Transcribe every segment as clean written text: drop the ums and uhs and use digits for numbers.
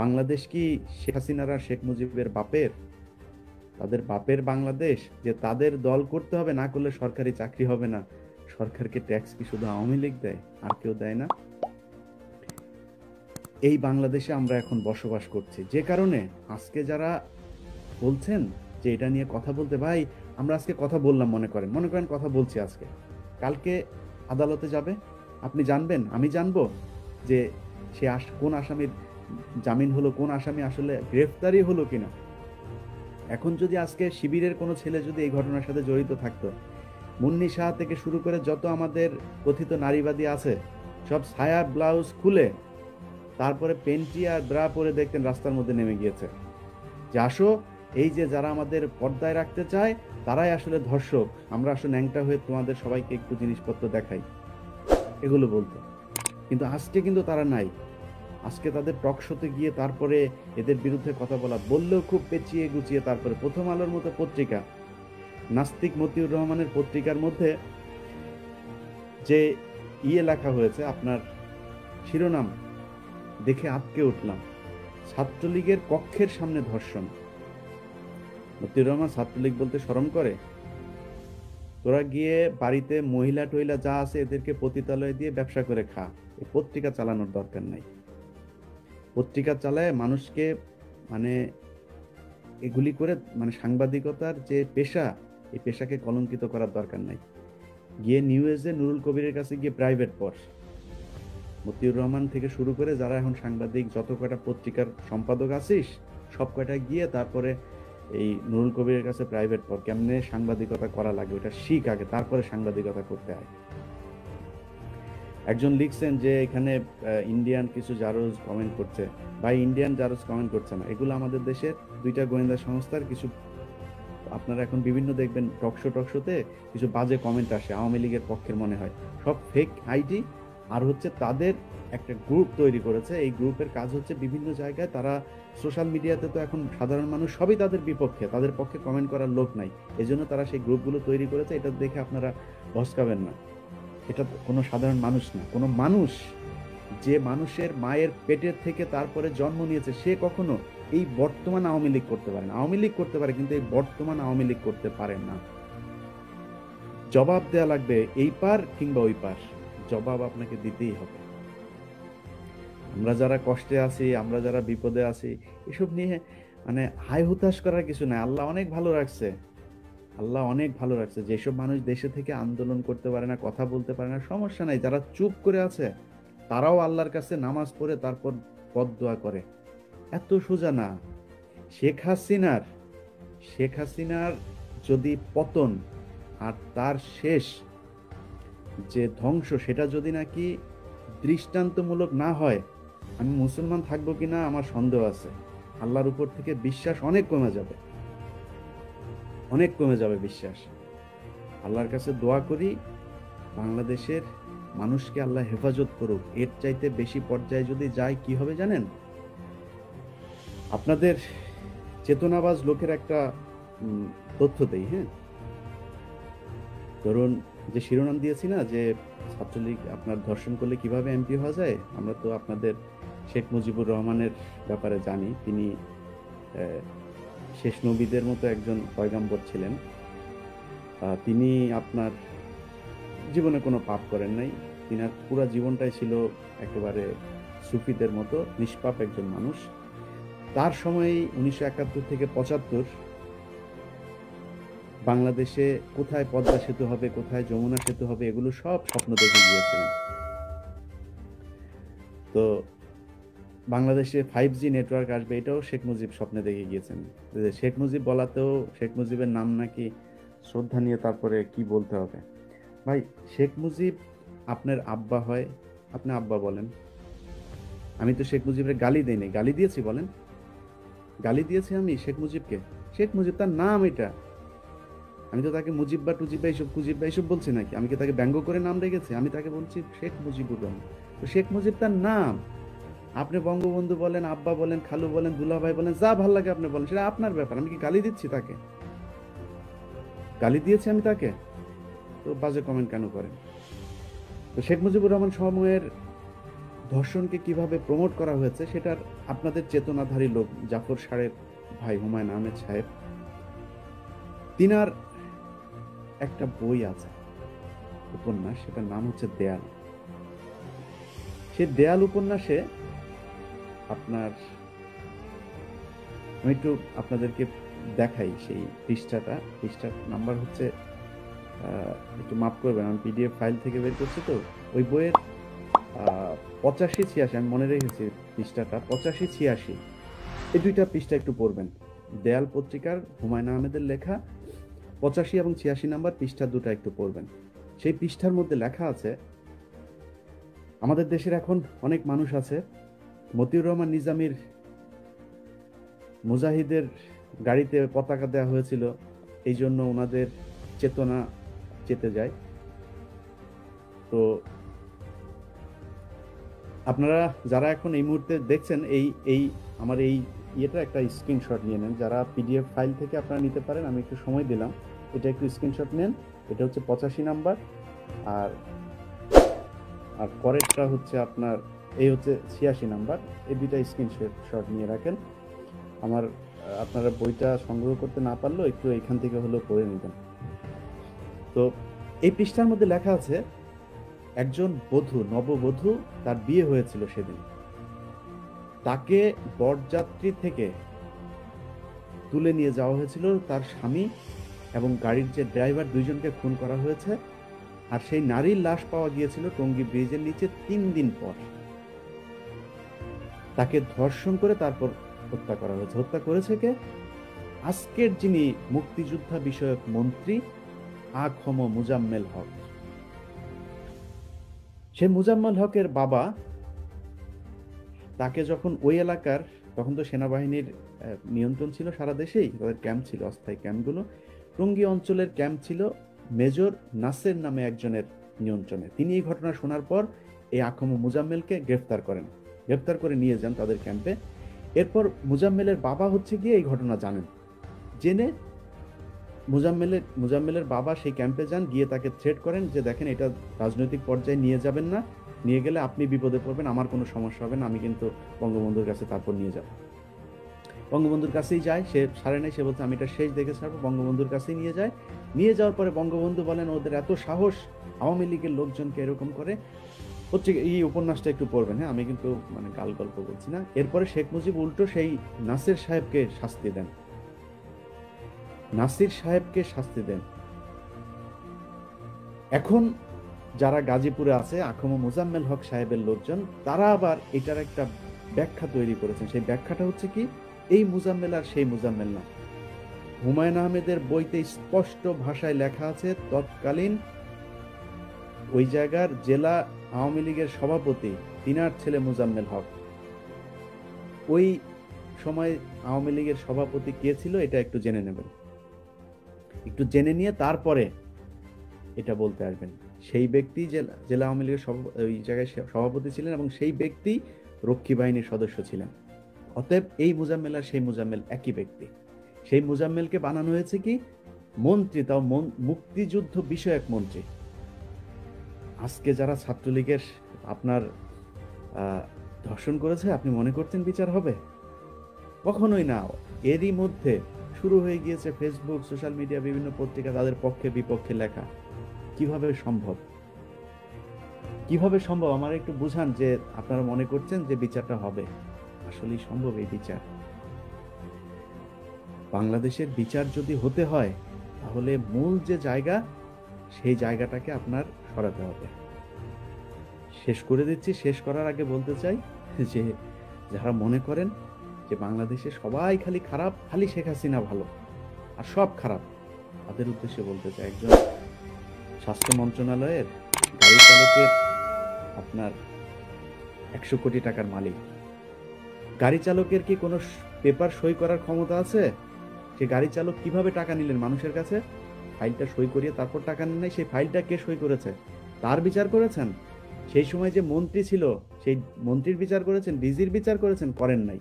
বাংলাদেশ কি শেখ হাসিনার আর শেখ মুজিবের বাপের? তাদের বাপের বাংলাদেশ, যে তাদের দল করতে হবে, না করলে সরকারি চাকরি হবে না? সরকারকে ট্যাক্স কি শুধু আওয়ামী লীগ দেয়, আর কেউ দেয় না? এই বাংলাদেশে আমরা এখন বসবাস করছি, যে কারণে আজকে যারা বলছেন যে এটা নিয়ে কথা বলতে, ভাই আমরা আজকে কথা বললাম, মনে করেন কথা বলছি আজকে, কালকে আদালতে যাবে, আপনি জানবেন, আমি জানবো যে সে কোন আসামির জামিন হলো, কোন আসামি আসলে গ্রেফতারি হলো কিনা। এখন যদি আজকে শিবিরের কোনো ছেলে যদি এই ঘটনার সাথে জড়িত থাকতো, মুন্নি শাহ থেকে শুরু করে যত আমাদের কথিত নারীবাদী আছে, সব ছায়া ব্লাউজ খুলে তারপরে পেন্টি আর ব্রা পরে দেখতেন রাস্তার মধ্যে নেমে গিয়েছে যে আসো, এই যে যারা আমাদের পর্দায় রাখতে চায় তারাই আসলে ধর্ষক, আমরা আসলে ন্যাংটা হয়ে তোমাদের সবাইকে একটু জিনিসপত্র দেখাই, এগুলো বলতো। কিন্তু আজকে কিন্তু তারা নাই। আজকে তাদের টক শোতে গিয়ে তারপরে এদের বিরুদ্ধে কথা বললেও খুব পেঁচিয়ে গুছিয়ে, তারপরে প্রথম আলোর মতো পত্রিকা, নাস্তিক মতিউর রহমানের পত্রিকার মধ্যে যে লেখা হয়েছে, আপনার শিরোনাম দেখে আটকে উঠলাম, ছাত্রলীগের কক্ষের সামনে ধর্ষণ। মতিউর রহমান ছাত্রলীগ বলতে শরম করে? তোরা গিয়ে বাড়িতে মহিলা টহিলা যা আছে এদেরকে পতিতালয়ে দিয়ে ব্যবসা করে খা, এই পত্রিকা চালানোর দরকার নাই। পত্রিকা চালায় মানুষকে মানে এগুলি করে মানে সাংবাদিকতার যে পেশা, এই পেশাকে কলঙ্কিত করার দরকার নাই। গিয়ে নিউজে নুরুল কবিরের কাছে গিয়ে প্রাইভেট পড়। মতিউর রহমান থেকে শুরু করে যারা এখন সাংবাদিক, যত কয়টা পত্রিকার সম্পাদক আছিস, সব কয়টা গিয়ে তারপরে এই নুরুল কবিরের কাছে প্রাইভেট পড়, কেমনে সাংবাদিকতা করা লাগে ওটা শিখ আগে, তারপরে সাংবাদিকতা করতে হয়। একজন লিখছেন যে এখানে ইন্ডিয়ান কিছু জারজ কমেন্ট করছে। ভাই, ইন্ডিয়ান জারজ কমেন্ট করছে না, এগুলো আমাদের দেশের দুইটা গোয়েন্দা সংস্থার কিছু, আপনারা এখন বিভিন্ন দেখবেন টকশোতে কিছু বাজে কমেন্ট আসে আওয়ামী লীগের পক্ষের, মনে হয় সব ফেক আইডি। আর হচ্ছে তাদের একটা গ্রুপ তৈরি করেছে, এই গ্রুপের কাজ হচ্ছে বিভিন্ন জায়গায় তারা সোশ্যাল মিডিয়াতে, তো এখন সাধারণ মানুষ সবই তাদের বিপক্ষে, তাদের পক্ষে কমেন্ট করার লোক নাই, এজন্য তারা সেই গ্রুপগুলো তৈরি করেছে। এটা দেখে আপনারা ভস্কাবেন না, এটা কোনো সাধারণ মানুষ না। কোনো মানুষ যে মানুষের মায়ের পেটের থেকে তারপরে জন্ম নিয়েছে, সে কখনো এই বর্তমান আওয়ামী লীগ করতে পারে না। আওয়ামী লীগ করতে পারে, কিন্তু এই বর্তমান আওয়ামী লীগ করতে পারে না। জবাব দেয়া লাগবে এই পার কিংবা ওই পার, জবাব আপনাকে দিতেই হবে। আমরা যারা কষ্টে আছি, আমরা যারা বিপদে আছি, এসব নিয়ে মানে হাই হুতাশ করার কিছু নাই। আল্লাহ অনেক ভালো রাখছে, আল্লাহ অনেক ভালো রাখছে। যেসব মানুষ দেশে থেকে আন্দোলন করতে পারে না, কথা বলতে পারে না, সমস্যা নাই, যারা চুপ করে আছে তারাও আল্লাহর কাছে নামাজ পড়ে তারপর বদদোয়া করে। এত সোজা না। শেখ হাসিনার শেখ হাসিনার যদি পতন আর তার শেষ যে ধ্বংস, সেটা যদি নাকি দৃষ্টান্তমূলক না হয়, আমি মুসলমান থাকবো কিনা আমার সন্দেহ আছে। আল্লাহর উপর থেকে বিশ্বাস অনেক কমে যাবে, অনেক কমে যাবে বিশ্বাস। আল্লাহর কাছে দোয়া করি বাংলাদেশের মানুষকে আল্লাহ হেফাজত করুক। এর চাইতে বেশি পর্যায়ে যদি যায় কি হবে জানেন? আপনাদের চেতনাবাজ লোকের একটা তথ্য দেই, হ্যাঁ। ধরুন, যে শিরোনাম দিয়েছি না যে ছাত্রলীগ আপনার ধর্ষণ করলে কিভাবে এমপি হওয়া যায়, আমরা তো আপনাদের শেখ মুজিবুর রহমানের ব্যাপারে জানি। তিনি শেষ নবীদের মতো একজন পয়গাম্বর ছিলেন। তিনি আপনার জীবনে কোনো পাপ করেন নাই, তিনার পুরা জীবনটাই ছিল একেবারে সুফিদের মতো নিষ্পাপ একজন মানুষ। তার সময় 1971 থেকে 75 বাংলাদেশে কোথায় পদ্মা সেতু হবে, কোথায় যমুনা সেতু হবে, এগুলো সব স্বপ্ন দেখে গিয়েছিলেন। তো বাংলাদেশে 5G নেটওয়ার্ক আসবে, এটাও শেখ মুজিব স্বপ্নে দেখে গিয়েছেন। শেখ মুজিব বলাতেও শেখ মুজিবের নাম নাকি শ্রদ্ধা নিয়ে তারপরে কি বলতে হবে। ভাই, শেখ মুজিব আপনার আব্বা হয়, আপনি আব্বা বলেন। আমি তো শেখ মুজিবের গালি দেইনি, গালি দিয়েছি বলেন? গালি দিয়েছি আমি শেখ মুজিবকে? শেখ মুজিব তার নাম, এটা আমি তো তাকে মুজিব বা টুজিব বা এইসব কুজিব বা এইসব বলছি নাকি? আমি কি তাকে ব্যঙ্গ করে নাম রেখেছি? আমি তাকে বলছি শেখ মুজিবুর রহমান। তো শেখ মুজিব তার নাম। আপনি বঙ্গবন্ধু বলেন, আব্বা বলেন, খালু বলেন, দুলাভাই বলেন, যা ভাল লাগে আপনি বলেন, সেটা আপনার ব্যাপার। আমি কি গালি দিচ্ছি তাকে? গালি দিয়েছি আমি তাকে? তো বাজে কমেন্ট কেন করেন? তো শেখ মুজিবুর রহমান সময়ের ধর্ষণকে কিভাবে প্রমোট করা হয়েছে সেটার আপনাদের চেতনাধারী লোক জাফর সাহেব ভাই হুমায়ুন আহমেদ সাহেব, তিনার একটা বই আছে, উপন্যাস, সেটার নাম হচ্ছে দেয়াল। সে দেয়াল উপন্যাসে আপনার, আমি একটু আপনাদেরকে দেখাই সেই পৃষ্ঠার নাম্বার হচ্ছে, একটু মাফ করবেন, আমি পিডিএফ ফাইল থেকে বের করছি তো, ওই বইয়ের 85-86, আমি মনে রেখেছি পৃষ্ঠাটা 85-86, এই দুইটা পৃষ্ঠা একটু পড়বেন। দেয়াল পত্রিকার হুমায়ুন আহমেদের লেখা 85 এবং 86 নাম্বার পৃষ্ঠা দুটা একটু পড়বেন। সেই পৃষ্ঠার মধ্যে লেখা আছে, আমাদের দেশের এখন অনেক মানুষ আছে, মতিউর রহমান নিজামীর মুজাহিদের গাড়িতে পতাকা দেওয়া হয়েছিল, এই জন্য ওনাদের চেতনা চেতে যায়। তো আপনারা যারা এখন এই মুহূর্তে দেখছেন, এই আমার এই ইয়েটা একটা স্ক্রিনশট নিয়ে নেন, যারা পিডিএফ ফাইল থেকে আপনারা নিতে পারেন, আমি একটু সময় দিলাম, এটা একটু স্ক্রিনশট নেন। এটা হচ্ছে 85 নাম্বার, আর পরেরটা হচ্ছে আপনার, এই হচ্ছে 86 নাম্বার। এই দুইটা স্ক্রিনশট নিয়ে রাখেন। আপনারা বইটা সংগ্রহ করতে না পারলেও একটু এখান থেকে হলেও পড়ে নেবেন। তো এই পৃষ্ঠার মধ্যে লেখা আছে, একজন নববধূ, তার বিয়ে হয়েছিল সেদিন, তাকে বরযাত্রী থেকে তুলে নিয়ে যাওয়া হয়েছিল, তার স্বামী এবং গাড়ির যে ড্রাইভার, দুইজনকে খুন করা হয়েছে। আর সেই নারীর লাশ পাওয়া গিয়েছিল টঙ্গী ব্রিজের নিচে 3 দিন পর। তাকে ধর্ষণ করে তারপর হত্যা করা হয়েছে। হত্যা করেছে কে? আজকের যিনি মুক্তিযোদ্ধা বিষয়ক মন্ত্রী আ.খ.ম. মুজাম্মেল হক। সে মুজাম্মেল হকের বাবা তাকে যখন ওই এলাকার, তখন তো সেনাবাহিনীর নিয়ন্ত্রণ ছিল সারা দেশেই, তাদের ক্যাম্প ছিল, অস্থায়ী ক্যাম্পগুলো, টঙ্গী অঞ্চলের ক্যাম্প ছিল মেজর নাসের নামে একজনের নিয়ন্ত্রণে। তিনি এই ঘটনা শোনার পর এই আ.খ.ম. মুজাম্মেলকে গ্রেফতার করে নিয়ে যান তাদের ক্যাম্পে। এরপর মুজাম্মেলের বাবা হচ্ছে গিয়ে এই ঘটনা জেনে মুজাম্মেলের বাবা সেই ক্যাম্পে যান, গিয়ে তাকে থ্রেট করেন যে দেখেন, এটা রাজনৈতিক পর্যায়ে নিয়ে যাবেন না, নিয়ে গেলে আপনি বিপদে পড়বেন, আমার কোনো সমস্যা হবে না, আমি কিন্তু বঙ্গবন্ধুর কাছে তারপর নিয়ে যাব। বঙ্গবন্ধুর কাছেই যায়, সে ছাড়ে নাই, সে বলছে আমি এটা শেষ দেখে ছাড়বো। বঙ্গবন্ধুর কাছেই নিয়ে যাওয়ার পরে বঙ্গবন্ধু বলেন, ওদের এত সাহস, আওয়ামী লীগের লোকজনকে এরকম করে। হচ্ছে এই উপন্যাসটা একটু পড়বেন, হ্যাঁ, আমি কিন্তু গাল গল্প বলছি না। এরপরে শেখ মুজিব উল্টো সেই নাসির সাহেবকে শাস্তি দেন। এখন যারা গাজীপুরে আছে, আ.খ.ম. মুজাম্মেল হক সাহেবের লোকজন, তারা আবার এটার একটা ব্যাখ্যা তৈরি করেছেন। সেই ব্যাখ্যাটা হচ্ছে কি, এই মুজাম্মেল আর সেই মুজাম্মেল না। হুমায়ুন আহমেদের বইতে স্পষ্ট ভাষায় লেখা আছে, তৎকালীন ওই জায়গার জেলা আওয়ামী লীগের সভাপতি, তিনার ছেলে মুজাম্মেল হক। ওই সময় আওয়ামী লীগের সভাপতি কে ছিল এটা একটু জেনে নেবেন, একটু জেনে নিয়ে তারপরে এটা বলতে আসবেন। সেই ব্যক্তি জেলা আওয়ামী লীগের ওই জায়গায় সভাপতি ছিলেন এবং সেই ব্যক্তি রক্ষী বাহিনীর সদস্য ছিলেন। অতএব এই মুজাম্মেল আর সেই মুজাম্মেল একই ব্যক্তি। সেই মুজাম্মেলকে বানানো হয়েছে কি মন্ত্রী, তাও মুক্তিযুদ্ধ বিষয়ক মন্ত্রী। আজকে যারা ছাত্রলীগের আপনার ধর্ষণ করেছে, আপনি মনে করতেন বিচার হবে? কখনোই না। এরই মধ্যে শুরু হয়ে গিয়েছে ফেসবুক, সোশ্যাল মিডিয়া, বিভিন্ন পত্রিকা তাদের পক্ষে বিপক্ষে লেখা। কিভাবে সম্ভব আমার একটু বুঝান, যে আপনারা মনে করছেন যে বিচারটা হবে, আসলেই সম্ভব এই বিচার? বাংলাদেশের বিচার যদি হতে হয়, তাহলে মূল যে জায়গা, সেই জায়গাটাকে আপনার সরাতে হবে। শেষ করে দিচ্ছি। শেষ করার আগে বলতে চাই যে যারা মনে করেন যে বাংলাদেশে সবাই খালি খারাপ, খালি শেখ হাসিনা ভালো আর সব খারাপ, তাদের উদ্দেশ্যে বলতে চাই, একজন স্বাস্থ্য মন্ত্রণালয়ের গাড়ি চালকের আপনার 100 কোটি টাকার মালিক, গাড়ি চালকের কি কোনো পেপার সই করার ক্ষমতা আছে? সে গাড়ি চালক কিভাবে টাকা নিলেন মানুষের কাছে? ফাইলটা সই করিয়ে তারপর টাকা নেন নাই। সেই ফাইলটা কে সই করেছে তার বিচার করেছেন? সেই সময় যে মন্ত্রী ছিল সেই মন্ত্রীর বিচার করেছেন? ডিজির বিচার করেন নাই।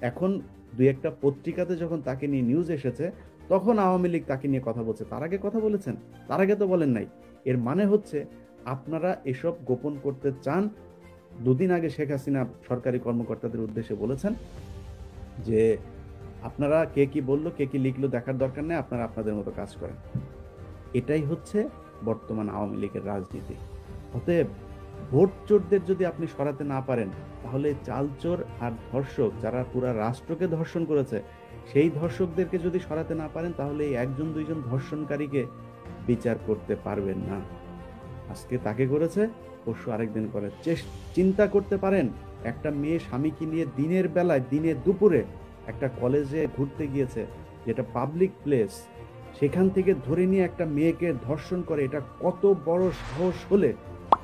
এখন দুই একটা পত্রিকাতে যখন তাকে নিয়ে নিউজ এসেছে, তখন আওয়ামী লীগ তাকে নিয়ে কথা বলছে। তার আগে কথা বলেছেন? তার আগে তো বলেন নাই। এর মানে হচ্ছে আপনারা এসব গোপন করতে চান, দুদিন আগে শেখ হাসিনা সরকারি কর্মকর্তাদের উদ্দেশ্যে বলেছেন যে আপনারা কে কি বললো কে কি লিখলো দেখার দরকার নেই, আপনারা আপনাদের মতো কাজ করেন। এটাই হচ্ছে বর্তমান আওয়ামী লীগের রাজনীতি। অতএব ভোট চোরদের যদি আপনি সরাতে না পারেন, তাহলে চালচোর আর ধর্ষক যারা পুরা রাষ্ট্রকে ধর্ষণ করেছে, সেই ধর্ষকদেরকে যদি সরাতে না পারেন, তাহলে এই একজন দুইজন ধর্ষণকারীকে বিচার করতে পারবেন না। আজকে তাকে করেছে, পরশু আরেকদিন করে। চিন্তা করতে পারেন, একটা মেয়ে স্বামীকে নিয়ে দিনের বেলায় দিনে দুপুরে একটা কলেজে ঘুরতে গিয়েছে, যেটা পাবলিক প্লেস, সেখান থেকে ধরে নিয়ে একটা মেয়েকে ধর্ষণ করে, এটা কত বড় সাহস হলে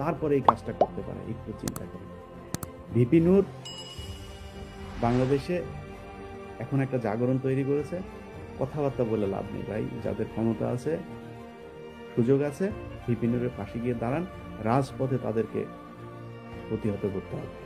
তারপরে এই কাজটা করতে পারে? একটু চিন্তা করেন। ভিপি নূর বাংলাদেশে এখন একটা জাগরণ তৈরি করেছে। কথাবার্তা বলে লাভ নেই ভাই, যাদের ক্ষমতা আছে, সুযোগ আছে, ভিপি নূরের পাশে গিয়ে দাঁড়ান, রাজপথে তাদেরকে প্রতিহত করতে হবে।